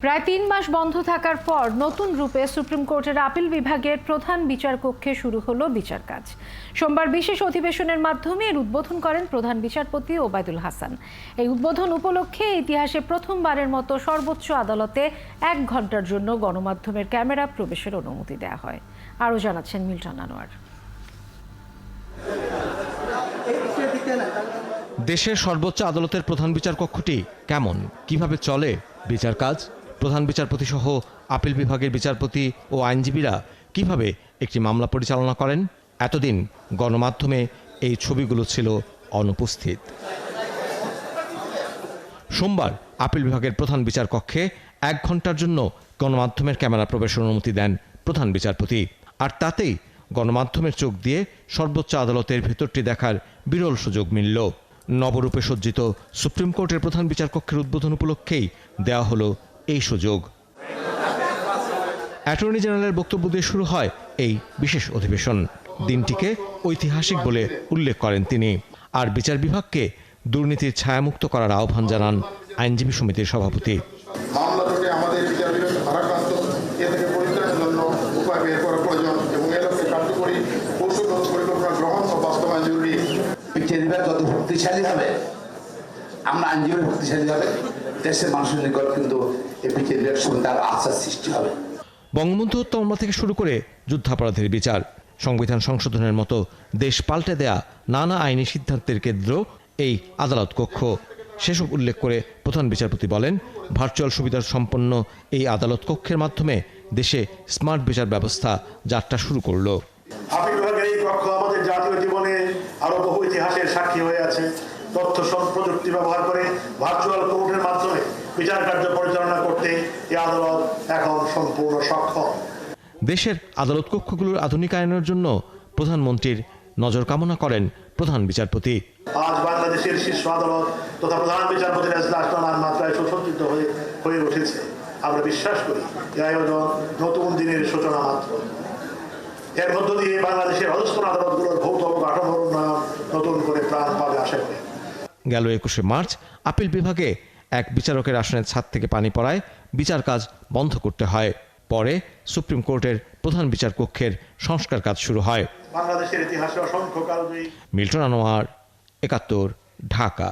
প্রায় ৩ মাস বন্ধ থাকার পর নতুন রূপে সুপ্রিম কোর্টের আপিল বিভাগের প্রধান বিচারকক্ষে শুরু হলো বিচার কাজ। সোমবার বিশেষ অধিবেশনের মাধ্যমে এর উদ্বোধন করেন প্রধান বিচারপতি ওবায়দুল হাসান। এই উদ্বোধন উপলক্ষে ইতিহাসে প্রথমবারের মতো সর্বোচ্চ আদালতে ১ ঘন্টার জন্য গণমাধ্যমের ক্যামেরা প্রবেশের অনুমতি দেওয়া হয়। আরও জানাচ্ছেন মিল্টন আনোয়ার। দেশের সর্বোচ্চ আদালতের প্রধান বিচারকক্ষটি কেমন, কিভাবে চলে বিচার কাজ, প্রধান বিচারপতি সহ আপিল বিভাগের বিচারপতি ও আইনজীবীরা কিভাবে একটি মামলা পরিচালনা করেন, এতদিন গণমাধ্যমে এই ছবিগুলো ছিল অনুপস্থিত। সোমবার আপিল বিভাগের প্রধান বিচার কক্ষে ১ ঘন্টার জন্য গণমাধ্যমের ক্যামেরা প্রবেশের অনুমতি দেন প্রধান বিচারপতি। আর তাতেই গণমাধ্যমের চোখ দিয়ে সর্বোচ্চ আদালতের ভেতরটি দেখার বিরল সুযোগ মিলল। নবরূপে সজ্জিত সুপ্রিম কোর্টের প্রধান বিচারকক্ষের উদ্বোধন উপলক্ষেই দেওয়া হলো এই সুযোগ। অ্যাটর্নি জেনারেলের বক্তব্য দিয়ে শুরু হয় এই বিশেষ অধিবেশন। দিনটিকে ঐতিহাসিক বলে উল্লেখ করেন তিনি। আর বিচার বিভাগকে দুর্নীতির ছায়ামুক্ত করার আহ্বান জানান আইনজীবী সমিতির সভাপতি। মামলাটাকে আমাদের বিচার বিভাগ ভারাক্রান্ত, এ থেকে পরিত্রাণের জন্য উপায় বের করা প্রয়োজন এবং এর লক্ষ্যে কার্যকরী কৌশলগত পরিকল্পনা গ্রহণ ও বাস্তবায়ন জরুরি। বিচার বিভাগ যত শক্তিশালী হবে, আমরা আইনজীবী শক্তিশালী হবে, দেশের মানুষের নিকট কিন্তু এই বিচার বিভাগ সম্বন্ধে আরো আস্থার সৃষ্টি হবে। বঙ্গবন্ধু হত্যা মামলা থেকে শুরু করে যুদ্ধাপরাধের বিচার, সংবিধান সংশোধনের মতো দেশ পাল্টে দেয়া নানা আইনি সিদ্ধান্তের কেন্দ্র এই আদালত কক্ষ। সেসব উল্লেখ করে প্রধান বিচারপতি বলেন, ভার্চুয়াল সুবিধা সম্পন্ন এই আদালত কক্ষের মাধ্যমে দেশে স্মার্ট বিচার ব্যবস্থা যাত্রা শুরু করলো। আপিল বিভাগের এই কক্ষ আমাদের জাতীয় জীবনে আরো বহু ইতিহাসের সাক্ষী হয়ে আছে। তথ্য প্রযুক্তি ব্যবহার করে ভার্চুয়াল কোর্টের মাধ্যমে বিচার কার্য পরিচালনা করতে এই আদালত এখন সম্পূর্ণ সক্ষম। দেশের আদালত কক্ষগুলোর আধুনিকায়নের জন্য প্রধানমন্ত্রীর নজর কামনা করেন প্রধান বিচারপতি। আজ বাংলাদেশের শীর্ষ আদালত তথা প্রধান বিচারপতির এজলাস নানান মাত্রায় সুসজ্জিত হয়ে উঠেছে। আমরা বিশ্বাস করি এই আয়োজন নতুন দিনের সূচনা মাত্র। এর মধ্য দিয়ে বাংলাদেশের অধস্তন আদালতগুলোর ভৌত কাঠামোর উন্নয়ন নতুন করে প্রাণ পাবে আশা করি। গেল ২১শে মার্চ আপিল বিভাগে এক বিচারকের আসনের ছাদ থেকে পানি পড়ায় বিচার কাজ বন্ধ করতে হয়। পরে সুপ্রিম কোর্টের প্রধান বিচার কক্ষের সংস্কার কাজ শুরু হয়। বাংলাদেশের ইতিহাসে অসংখ্য কাল মিল্টন আনোয়ার, ৭১, ঢাকা।